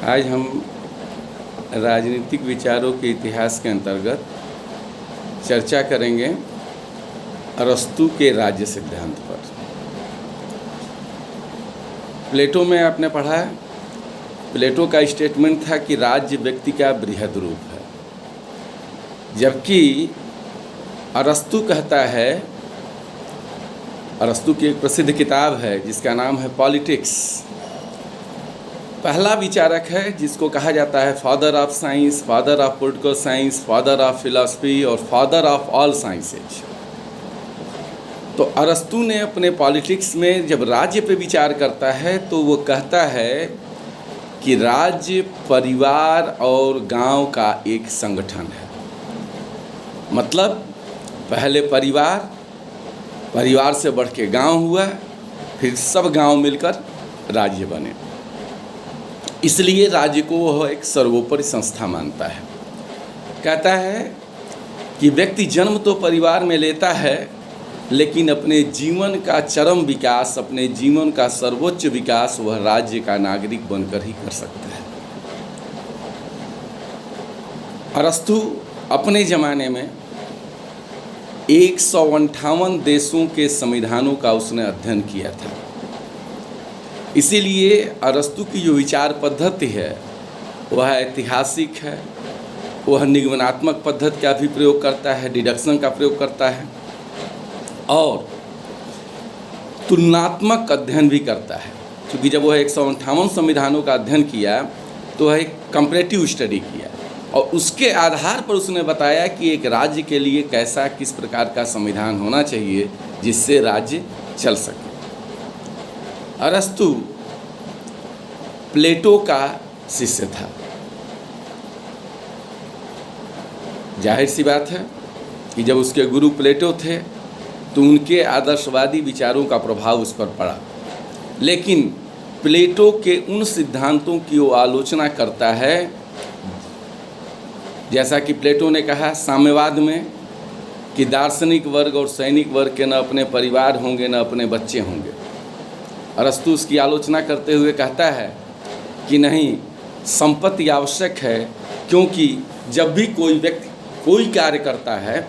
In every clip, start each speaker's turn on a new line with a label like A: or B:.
A: आज हम राजनीतिक विचारों के इतिहास के अंतर्गत चर्चा करेंगे अरस्तू के राज्य सिद्धांत पर। प्लेटो में आपने पढ़ा है, प्लेटो का स्टेटमेंट था कि राज्य व्यक्ति का बृहद रूप है, जबकि अरस्तू कहता है, अरस्तू की एक प्रसिद्ध किताब है जिसका नाम है पॉलिटिक्स। पहला विचारक है जिसको कहा जाता है father of science, father of political science, father of philosophy और फादर ऑफ ऑल साइंसेज। तो अरस्तू ने अपने पॉलिटिक्स में जब राज्य पे विचार करता है तो वो कहता है कि राज्य परिवार और गांव का एक संगठन है। मतलब पहले परिवार से बढ़ के गांव हुआ, फिर सब गांव मिलकर राज्य बने। इसलिए राज्य को वह एक सर्वोपरि संस्था मानता है। कहता है कि व्यक्ति जन्म तो परिवार में लेता है, लेकिन अपने जीवन का चरम विकास, अपने जीवन का सर्वोच्च विकास वह राज्य का नागरिक बनकर ही कर सकता है। अरस्तू अपने ज़माने में 158 देशों के संविधानों का उसने अध्ययन किया था। इसीलिए अरस्तू की जो विचार पद्धति है वह ऐतिहासिक है, वह निगमनात्मक पद्धति का भी प्रयोग करता है, डिडक्शन का प्रयोग करता है और तुलनात्मक अध्ययन भी करता है। क्योंकि जब वह 158 संविधानों का अध्ययन किया तो वह एक कंपैरेटिव स्टडी किया और उसके आधार पर उसने बताया कि एक राज्य के लिए कैसा, किस प्रकार का संविधान होना चाहिए जिससे राज्य चल सके। अरस्तू प्लेटो का शिष्य था। जाहिर सी बात है कि जब उसके गुरु प्लेटो थे तो उनके आदर्शवादी विचारों का प्रभाव उस पर पड़ा, लेकिन प्लेटो के उन सिद्धांतों की वो आलोचना करता है, जैसा कि प्लेटो ने कहा साम्यवाद में कि दार्शनिक वर्ग और सैनिक वर्ग के न अपने परिवार होंगे न अपने बच्चे होंगे। अरस्तू उसकी आलोचना करते हुए कहता है कि नहीं, संपत्ति आवश्यक है, क्योंकि जब भी कोई व्यक्ति कोई कार्य करता है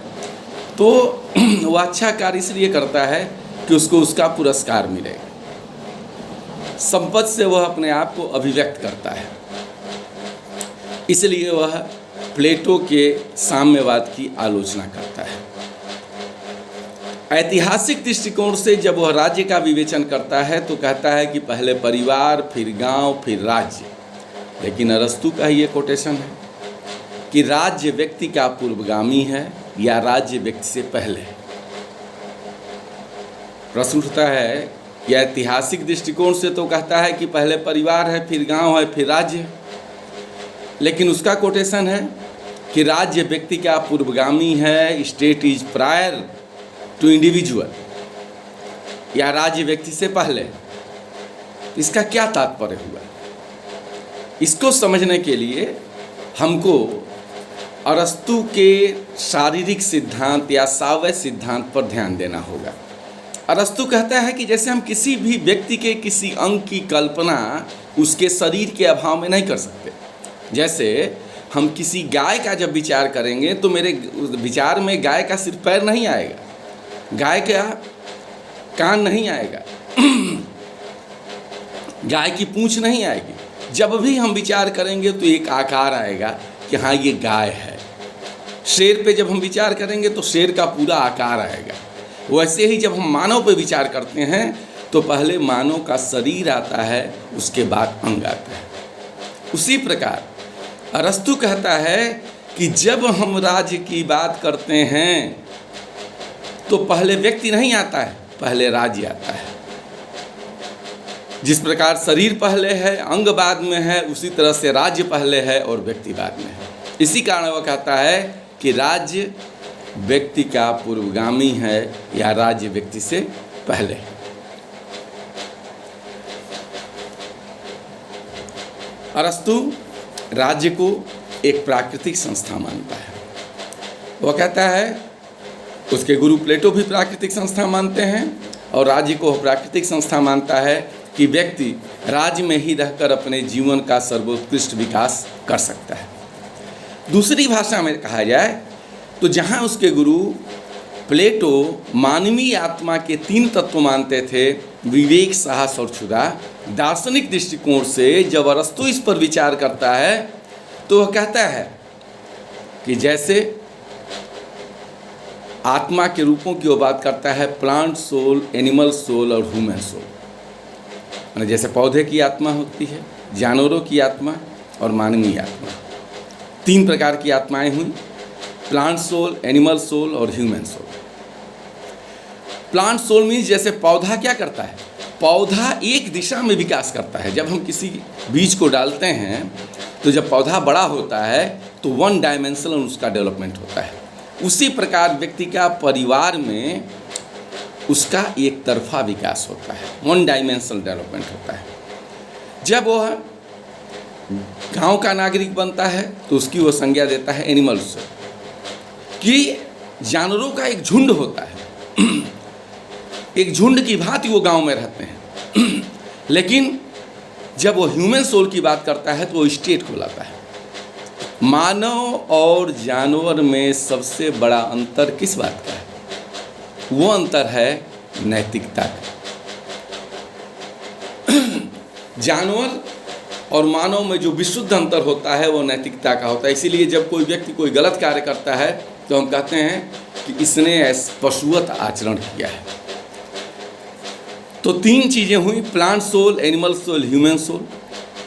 A: तो वह अच्छा कार्य इसलिए करता है कि उसको उसका पुरस्कार मिलेगा। संपत्ति से वह अपने आप को अभिव्यक्त करता है। इसलिए वह प्लेटो के साम्यवाद की आलोचना करता है। ऐतिहासिक दृष्टिकोण से जब वह राज्य का विवेचन करता है तो कहता है कि पहले परिवार, फिर गांव, फिर राज्य। लेकिन अरस्तू का ये कोटेशन है कि राज्य व्यक्ति का पूर्वगामी है या राज्य व्यक्ति से पहले है। प्रश्न उठता है कि ऐतिहासिक दृष्टिकोण से तो कहता है कि पहले परिवार है, फिर गांव है, फिर राज्य है। लेकिन उसका कोटेशन है कि राज्य व्यक्ति का पूर्वगामी है, state is prior to individual, या राज्य व्यक्ति से पहले। इसका क्या तात्पर्य हुआ? इसको समझने के लिए हमको अरस्तू के शारीरिक सिद्धांत या सावय सिद्धांत पर ध्यान देना होगा। अरस्तू कहता है कि जैसे हम किसी भी व्यक्ति के किसी अंग की कल्पना उसके शरीर के अभाव में नहीं कर सकते। जैसे हम किसी गाय का जब विचार करेंगे तो मेरे विचार में गाय का सिर्फ पैर नहीं आएगा, गाय का कान नहीं आएगा, गाय की पूंछ नहीं आएगी। जब भी हम विचार करेंगे तो एक आकार आएगा कि हाँ ये गाय है। शेर पे जब हम विचार करेंगे तो शेर का पूरा आकार आएगा। वैसे ही जब हम मानव पे विचार करते हैं तो पहले मानव का शरीर आता है, उसके बाद अंग आता है। उसी प्रकार अरस्तू कहता है कि जब हम राज्य की बात करते हैं तो पहले व्यक्ति नहीं आता है, पहले राज्य आता है। जिस प्रकार शरीर पहले है, अंग बाद में है, उसी तरह से राज्य पहले है और व्यक्ति बाद में है। इसी कारण वह कहता है कि राज्य व्यक्ति का पूर्वगामी है या राज्य व्यक्ति से पहले है। अरस्तू राज्य को एक प्राकृतिक संस्था मानता है। वह कहता है, उसके गुरु प्लेटो भी प्राकृतिक संस्था मानते हैं और राज्य को प्राकृतिक संस्था मानता है कि व्यक्ति राज्य में ही रहकर अपने जीवन का सर्वोत्कृष्ट विकास कर सकता है। दूसरी भाषा में कहा जाए तो जहाँ उसके गुरु प्लेटो मानवीय आत्मा के 3 तत्व मानते थे, विवेक, साहस और क्षुधा, दार्शनिक दृष्टिकोण से जब अरस्तु इस पर विचार करता है तो वह कहता है कि जैसे आत्मा के रूपों की वो बात करता है, प्लांट सोल, एनिमल सोल और ह्यूमन सोल। माने जैसे पौधे की आत्मा होती है, जानवरों की आत्मा और मानवीय आत्मा, 3 प्रकार की आत्माएं हुई, प्लांट सोल, एनिमल सोल और human soul. Plant soul means जैसे पौधा क्या करता है, पौधा एक दिशा में विकास करता है। जब हम किसी बीज को डालते हैं तो जब पौधा बड़ा होता है तो 1 डायमेंशनल उसका डेवलपमेंट होता है। उसी प्रकार व्यक्ति का परिवार में उसका एक तरफा विकास होता है, 1 डायमेंशनल डेवलपमेंट होता है। जब वह गांव का नागरिक बनता है तो उसकी वो संज्ञा देता है एनिमल्स कि जानवरों का एक झुंड होता है, एक झुंड की भांति वो गांव में रहते हैं। लेकिन जब वो ह्यूमन सोल की बात करता है तो वो स्टेट को लाता है। मानव और जानवर में सबसे बड़ा अंतर किस बात का है? वो अंतर है नैतिकता का। जानवर और मानव में जो विशुद्ध अंतर होता है वो नैतिकता का होता है। इसीलिए जब कोई व्यक्ति कोई गलत कार्य करता है तो हम कहते हैं कि इसने पशुवत आचरण किया है। तो 3 चीज़ें हुई, plant soul, animal soul, human soul.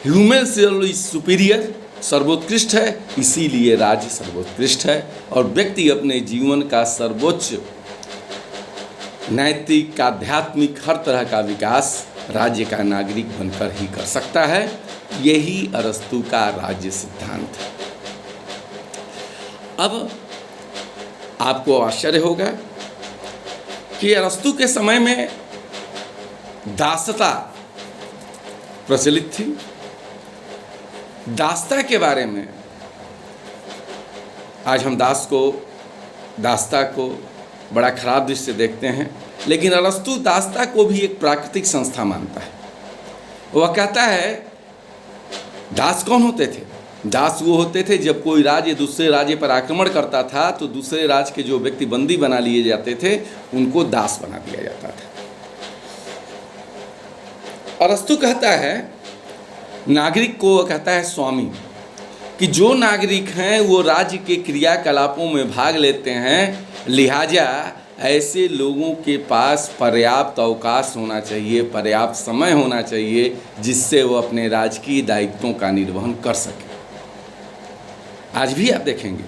A: Human soul is superior, सर्वोत्कृष्ट है, इसीलिए राज्य सर्वोत्कृष्ट है। और व्यक्ति अपने जीवन का सर्वोच्च नैतिक, आध्यात्मिक हर तरह का विकास राज्य का नागरिक बनकर ही कर सकता है। यही अरस्तु का राज्य सिद्धांत है। अब आपको आश्चर्य होगा कि अरस्तु के समय में दासता प्रचलित थी। दासता के बारे में आज हम दासता को बड़ा खराब दृष्टि से देखते हैं, लेकिन अरस्तु दासता को भी एक प्राकृतिक संस्था मानता है। वह कहता है दास कौन होते थे? दास वो होते थे जब कोई राज्य दूसरे राज्य पर आक्रमण करता था तो दूसरे राज्य के जो व्यक्ति बंदी बना लिए जाते थे उनको दास बना दिया जाता था। अरस्तु कहता है नागरिक को, कहता है स्वामी, कि जो नागरिक हैं वो राज्य के क्रियाकलापों में भाग लेते हैं, लिहाजा ऐसे लोगों के पास पर्याप्त अवकाश होना चाहिए, पर्याप्त समय होना चाहिए जिससे वो अपने राजकीय दायित्वों का निर्वहन कर सके। आज भी आप देखेंगे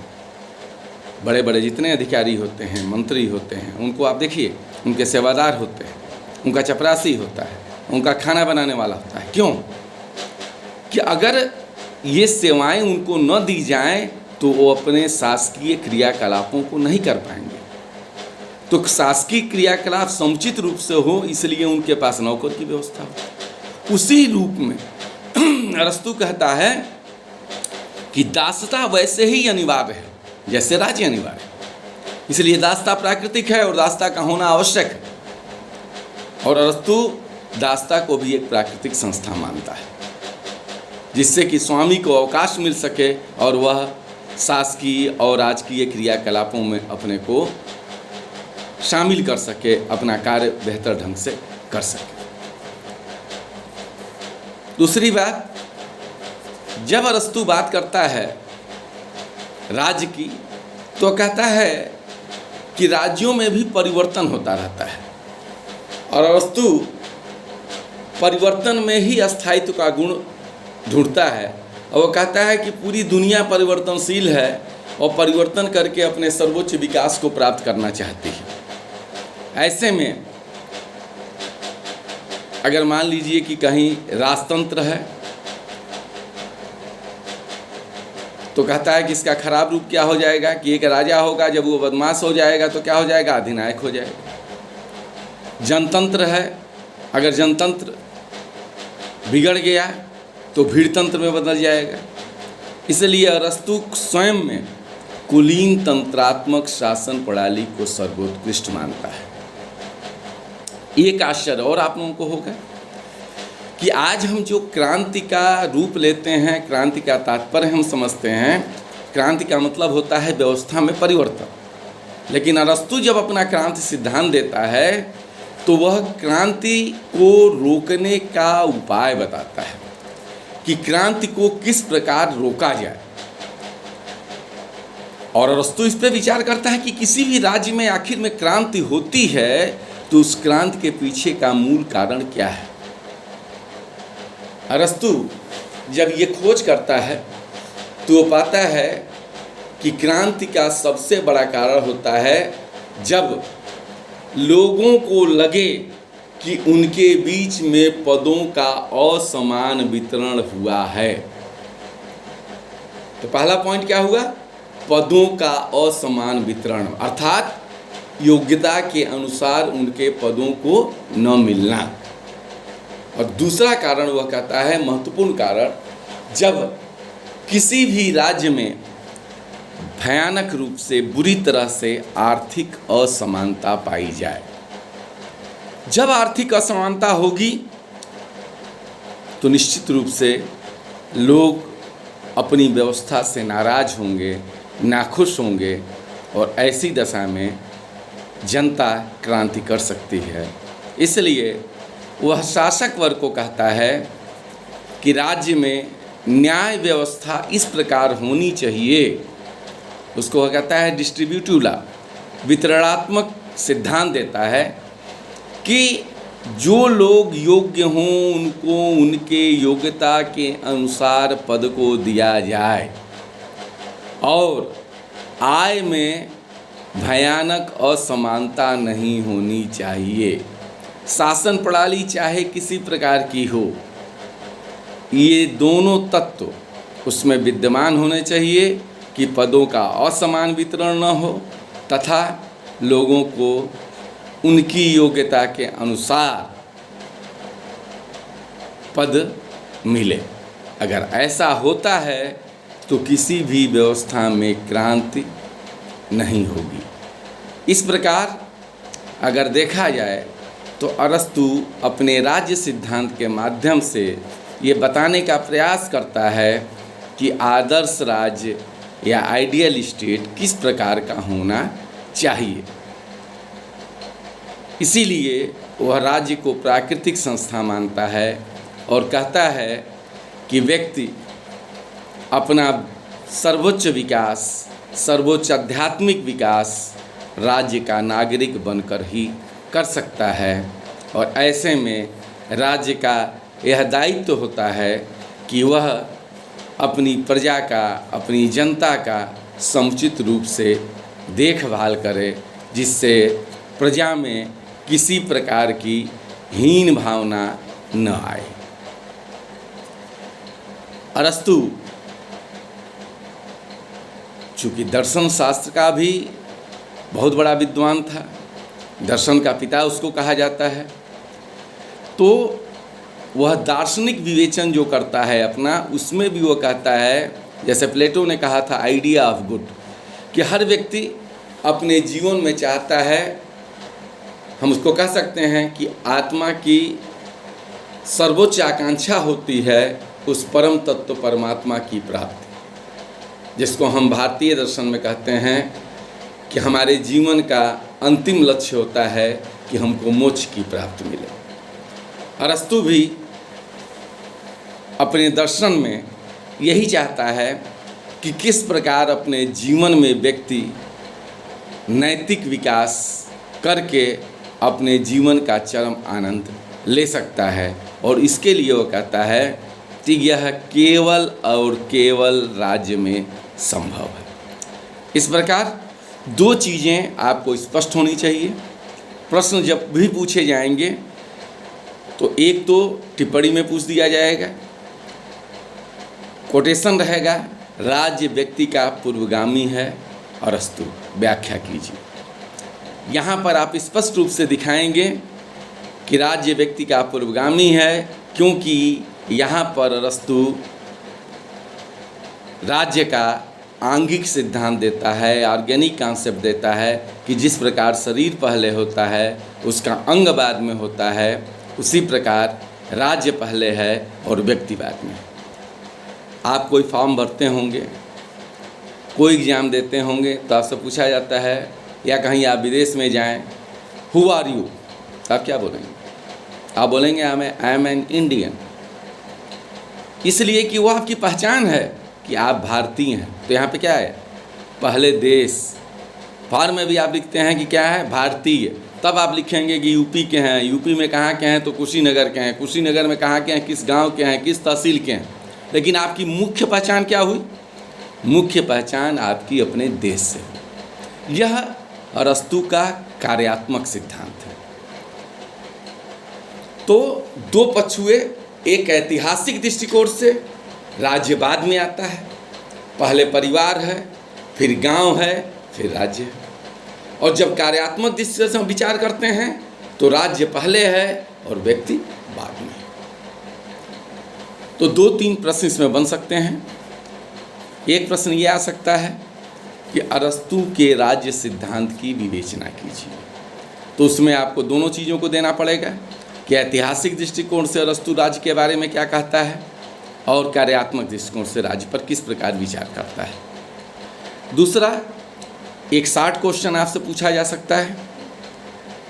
A: बड़े बड़े जितने अधिकारी होते हैं, मंत्री होते हैं, उनको आप देखिए, उनके सेवादार होते हैं, उनका चपरासी होता है, उनका खाना बनाने वाला होता है। क्यों? कि अगर ये सेवाएं उनको न दी जाएं तो वो अपने शासकीय क्रियाकलापों को नहीं कर पाएंगे। तो शासकीय क्रियाकलाप समुचित रूप से हो, इसलिए उनके पास नौकर की व्यवस्था हो। उसी रूप में अरस्तु कहता है कि दासता वैसे ही अनिवार्य है जैसे राज्य अनिवार्य है। इसलिए दासता प्राकृतिक है और दासता का होना आवश्यक है। और अरस्तु दासता को भी एक प्राकृतिक संस्था मानता है जिससे कि स्वामी को अवकाश मिल सके और वह शासकीय और राजकीय क्रियाकलापों में अपने को शामिल कर सके, अपना कार्य बेहतर ढंग से कर सके। दूसरी बात, जब अरस्तु बात करता है राज्य की तो कहता है कि राज्यों में भी परिवर्तन होता रहता है और अरस्तु परिवर्तन में ही स्थायित्व का गुण ढूंढता है। और वो कहता है कि पूरी दुनिया परिवर्तनशील है और परिवर्तन करके अपने सर्वोच्च विकास को प्राप्त करना चाहती है। ऐसे में अगर मान लीजिए कि कहीं राजतंत्र है तो कहता है कि इसका खराब रूप क्या हो जाएगा कि एक राजा होगा, जब वो बदमाश हो जाएगा तो क्या हो जाएगा, अधिनायक हो जाएगा। जनतंत्र है, अगर जनतंत्र बिगड़ गया तो भीड़तंत्र में बदल जाएगा। इसलिए अरस्तु स्वयं में कुलीन तंत्रात्मक शासन प्रणाली को सर्वोत्कृष्ट मानता है। एक आश्चर्य और आप लोगों को होगा कि आज हम जो क्रांति का रूप लेते हैं, क्रांति का तात्पर्य हम समझते हैं, क्रांति का मतलब होता है व्यवस्था में परिवर्तन। लेकिन अरस्तु जब अपना क्रांति सिद्धांत देता है तो वह क्रांति को रोकने का उपाय बताता है कि क्रांति को किस प्रकार रोका जाए। और अरस्तु इस पर विचार करता है कि किसी भी राज्य में आखिर में क्रांति होती है तो उस क्रांति के पीछे का मूल कारण क्या है। अरस्तु जब ये खोज करता है तो वो पाता है कि क्रांति का सबसे बड़ा कारण होता है जब लोगों को लगे कि उनके बीच में पदों का असमान वितरण हुआ है। तो पहला पॉइंट क्या हुआ? पदों का असमान वितरण, अर्थात योग्यता के अनुसार उनके पदों को न मिलना। और दूसरा कारण वह कहता है, महत्वपूर्ण कारण, जब किसी भी राज्य में भयानक रूप से बुरी तरह से आर्थिक असमानता पाई जाए। जब आर्थिक असमानता होगी तो निश्चित रूप से लोग अपनी व्यवस्था से नाराज होंगे, नाखुश होंगे और ऐसी दशा में जनता क्रांति कर सकती है। इसलिए वह शासक वर्ग को कहता है कि राज्य में न्याय व्यवस्था इस प्रकार होनी चाहिए। उसको वह कहता है डिस्ट्रीब्यूटिव लॉ, वितरणात्मक सिद्धांत देता है कि जो लोग योग्य हों उनको उनके योग्यता के अनुसार पद को दिया जाए और आय में भयानक असमानता नहीं होनी चाहिए। शासन प्रणाली चाहे किसी प्रकार की हो, ये दोनों तत्व उसमें विद्यमान होने चाहिए कि पदों का असमान वितरण न हो तथा लोगों को उनकी योग्यता के अनुसार पद मिले। अगर ऐसा होता है तो किसी भी व्यवस्था में क्रांति नहीं होगी। इस प्रकार अगर देखा जाए तो अरस्तु अपने राज्य सिद्धांत के माध्यम से ये बताने का प्रयास करता है कि आदर्श राज्य या आइडियल स्टेट किस प्रकार का होना चाहिए। इसीलिए वह राज्य को प्राकृतिक संस्था मानता है और कहता है कि व्यक्ति अपना सर्वोच्च विकास, सर्वोच्च आध्यात्मिक विकास राज्य का नागरिक बनकर ही कर सकता है। और ऐसे में राज्य का यह दायित्व होता है कि वह अपनी प्रजा का, अपनी जनता का समुचित रूप से देखभाल करे, जिससे प्रजा में किसी प्रकार की हीन भावना न आए। अरस्तु चूँकि दर्शन शास्त्र का भी बहुत बड़ा विद्वान था, दर्शन का पिता उसको कहा जाता है, तो वह दार्शनिक विवेचन जो करता है अपना, उसमें भी वो कहता है, जैसे प्लेटो ने कहा था आइडिया ऑफ गुड, कि हर व्यक्ति अपने जीवन में चाहता है, हम उसको कह सकते हैं कि आत्मा की सर्वोच्च आकांक्षा होती है उस परम तत्व परमात्मा की प्राप्ति, जिसको हम भारतीय दर्शन में कहते हैं कि हमारे जीवन का अंतिम लक्ष्य होता है कि हमको मोक्ष की प्राप्ति मिले। अरस्तु भी अपने दर्शन में यही चाहता है कि किस प्रकार अपने जीवन में व्यक्ति नैतिक विकास करके अपने जीवन का चरम आनंद ले सकता है। और इसके लिए वो कहता है कि यह केवल और केवल राज्य में संभव है। इस प्रकार दो चीज़ें आपको स्पष्ट होनी चाहिए। प्रश्न जब भी पूछे जाएंगे तो एक तो टिप्पणी में पूछ दिया जाएगा, कोटेशन रहेगा, राज्य व्यक्ति का पूर्वगामी है, अरस्तु व्याख्या कीजिए। यहाँ पर आप स्पष्ट रूप से दिखाएंगे कि राज्य व्यक्ति का पूर्वगामी है, क्योंकि यहाँ पर अरस्तु राज्य का आंगिक सिद्धांत देता है, ऑर्गेनिक कॉन्सेप्ट देता है कि जिस प्रकार शरीर पहले होता है उसका अंग बाद में होता है, उसी प्रकार राज्य पहले है और व्यक्ति बाद में। आप कोई फॉर्म भरते होंगे, कोई एग्ज़ाम देते होंगे तो आपसे पूछा जाता है, या कहीं आप विदेश में जाएं, हु आर यू, आप क्या बोलेंगे? आप बोलेंगे आई एम एन इंडियन, इसलिए कि वो आपकी पहचान है कि आप भारतीय हैं। तो यहाँ पे क्या है, पहले देश। फॉर्म में भी आप लिखते हैं कि क्या है, भारतीय, तब आप लिखेंगे कि यूपी के हैं, यूपी में कहाँ के हैं तो कुशीनगर के हैं, कुशीनगर में कहाँ के हैं, किस गांव के हैं, किस तहसील के हैं। लेकिन आपकी मुख्य पहचान क्या हुई? मुख्य पहचान आपकी अपने देश से हुई। यह अरस्तू का कार्यात्मक सिद्धांत है। तो दो पक्ष हुए, एक ऐतिहासिक दृष्टिकोण से राज्य बाद में आता है, पहले परिवार है, फिर गांव है, फिर राज्य है। और जब कार्यात्मक दृष्टि से हम विचार करते हैं तो राज्य पहले है और व्यक्ति बाद में। तो 2-3 प्रश्न इसमें बन सकते हैं। एक प्रश्न ये आ सकता है कि अरस्तू के राज्य सिद्धांत की विवेचना कीजिए। तो उसमें आपको दोनों चीज़ों को देना पड़ेगा कि ऐतिहासिक दृष्टिकोण से अरस्तू राज्य के बारे में क्या कहता है और कार्यात्मक दृष्टिकोण से राज्य पर किस प्रकार विचार करता है। दूसरा, एक शॉर्ट क्वेश्चन आपसे पूछा जा सकता है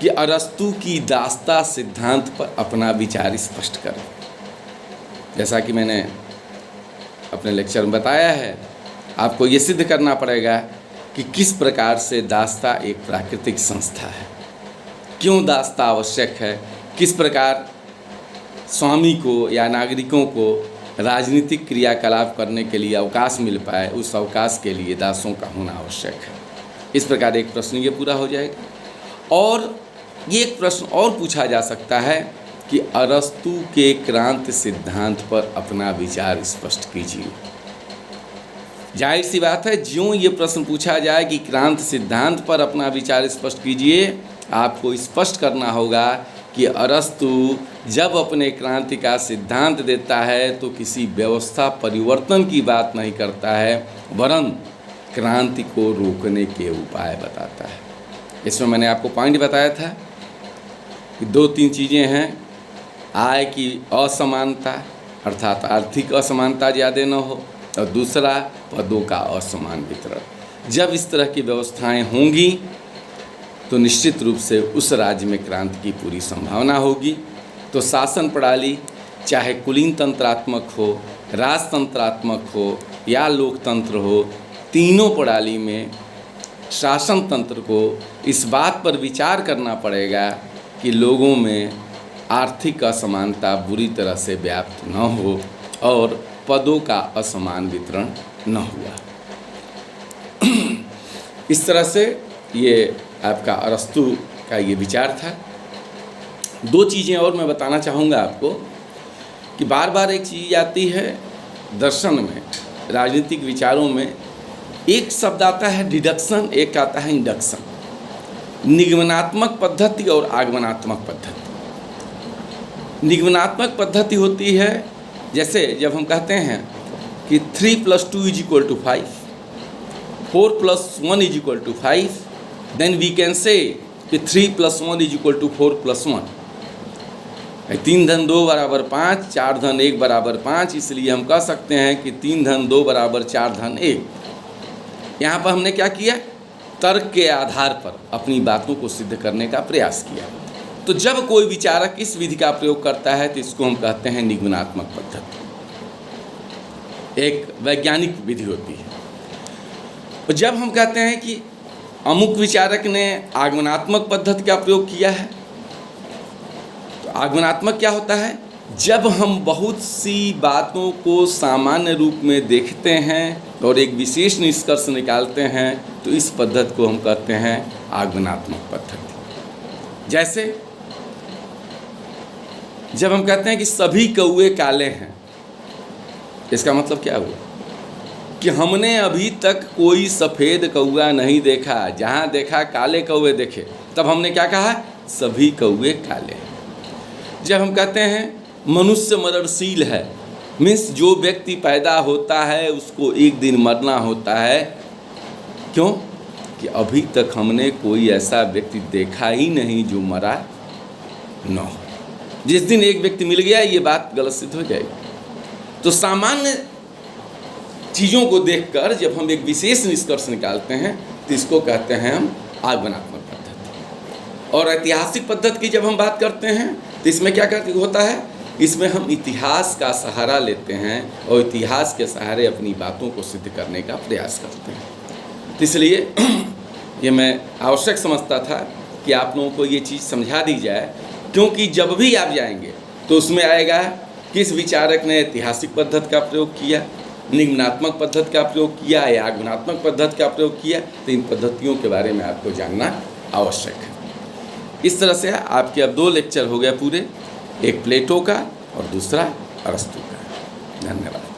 A: कि अरस्तू की दास्ता सिद्धांत पर अपना विचार स्पष्ट करें। जैसा कि मैंने अपने लेक्चर में बताया है, आपको ये सिद्ध करना पड़ेगा कि किस प्रकार से दास्ता एक प्राकृतिक संस्था है, क्यों दास्ता आवश्यक है, किस प्रकार स्वामी को या नागरिकों को राजनीतिक क्रियाकलाप करने के लिए अवकाश मिल पाए, उस अवकाश के लिए दासों का होना आवश्यक है। इस प्रकार एक प्रश्न ये पूरा हो जाएगा। और ये एक प्रश्न और पूछा जा सकता है कि अरस्तू के क्रांति सिद्धांत पर अपना विचार स्पष्ट कीजिए। जाहिर सी बात है, ज्यों ये प्रश्न पूछा जाए कि क्रांति सिद्धांत पर अपना विचार स्पष्ट कीजिए, आपको स्पष्ट करना होगा कि अरस्तू जब अपने क्रांति का सिद्धांत देता है तो किसी व्यवस्था परिवर्तन की बात नहीं करता है, वरन क्रांति को रोकने के उपाय बताता है। इसमें मैंने आपको पॉइंट बताया था कि 2-3 चीज़ें हैं। आय की असमानता, अर्थात आर्थिक असमानता ज़्यादा न हो, और दूसरा पदों का असमान वितरण। जब इस तरह की व्यवस्थाएं होंगी तो निश्चित रूप से उस राज्य में क्रांति की पूरी संभावना होगी। तो शासन प्रणाली चाहे कुलीन तंत्रात्मक हो, राजतंत्रात्मक हो या लोकतंत्र हो, तीनों प्रणाली में शासन तंत्र को इस बात पर विचार करना पड़ेगा कि लोगों में आर्थिक असमानता बुरी तरह से व्याप्त न हो और पदों का असमान वितरण न हुआ। इस तरह से ये आपका अरस्तू का ये विचार था। 2 चीज़ें और मैं बताना चाहूँगा आपको कि बार बार एक चीज़ आती है दर्शन में, राजनीतिक विचारों में, एक शब्द आता है डिडक्शन, एक आता है इंडक्शन। निगमनात्मक पद्धति और आगमनात्मक पद्धति। निगमनात्मक पद्धति होती है जैसे जब हम कहते हैं कि 3 + 2 = 5, 4 + 1 = 5, देन वी कैन से कि 3 + 1 = 4 + 1। 3 धन 2 बराबर 5, 4 धन 1 बराबर 5, इसलिए हम कह सकते हैं कि 3 धन 2 बराबर 4 धन 1। यहाँ पर हमने क्या किया, तर्क के आधार पर अपनी बातों को सिद्ध करने का प्रयास किया। तो जब कोई विचारक इस विधि का प्रयोग करता है तो इसको हम कहते हैं निगमनात्मक पद्धति, एक वैज्ञानिक विधि होती है। और जब हम कहते हैं कि अमुक विचारक ने आगमनात्मक पद्धति का प्रयोग किया है, तो आगमनात्मक क्या होता है, जब हम बहुत सी बातों को सामान्य रूप में देखते हैं और एक विशेष निष्कर्ष निकालते हैं तो इस पद्धति को हम कहते हैं आगमनात्मक पद्धति। जैसे जब हम कहते हैं कि सभी कौवे काले हैं, इसका मतलब क्या हुआ कि हमने अभी तक कोई सफ़ेद कौवा नहीं देखा, जहाँ देखा काले कौवे देखे, तब हमने क्या कहा, सभी कौवे काले हैं। जब हम कहते हैं मनुष्य मरणशील है, मीन्स जो व्यक्ति पैदा होता है उसको एक दिन मरना होता है, क्यों कि अभी तक हमने कोई ऐसा व्यक्ति देखा ही नहीं जो मरा न हो। जिस दिन एक व्यक्ति मिल गया ये बात गलत सिद्ध हो जाएगी। तो सामान्य चीज़ों को देखकर जब हम एक विशेष निष्कर्ष निकालते हैं तो इसको कहते हैं हम आगमनात्मक पद्धति। और ऐतिहासिक पद्धति की जब हम बात करते हैं तो इसमें क्या होता है, इसमें हम इतिहास का सहारा लेते हैं और इतिहास के सहारे अपनी बातों को सिद्ध करने का प्रयास करते हैं। तो इसलिए ये मैं आवश्यक समझता था कि आप लोगों को ये चीज़ समझा दी जाए, क्योंकि जब भी आप जाएंगे तो उसमें आएगा किस विचारक ने ऐतिहासिक पद्धति का प्रयोग किया, निम्नात्मक पद्धति का प्रयोग किया या आगमनात्मक पद्धति का प्रयोग किया। तो इन पद्धतियों के बारे में आपको जानना आवश्यक है। इस तरह से आपके अब 2 लेक्चर हो गए पूरे, एक प्लेटो का और दूसरा अरस्तू का। धन्यवाद।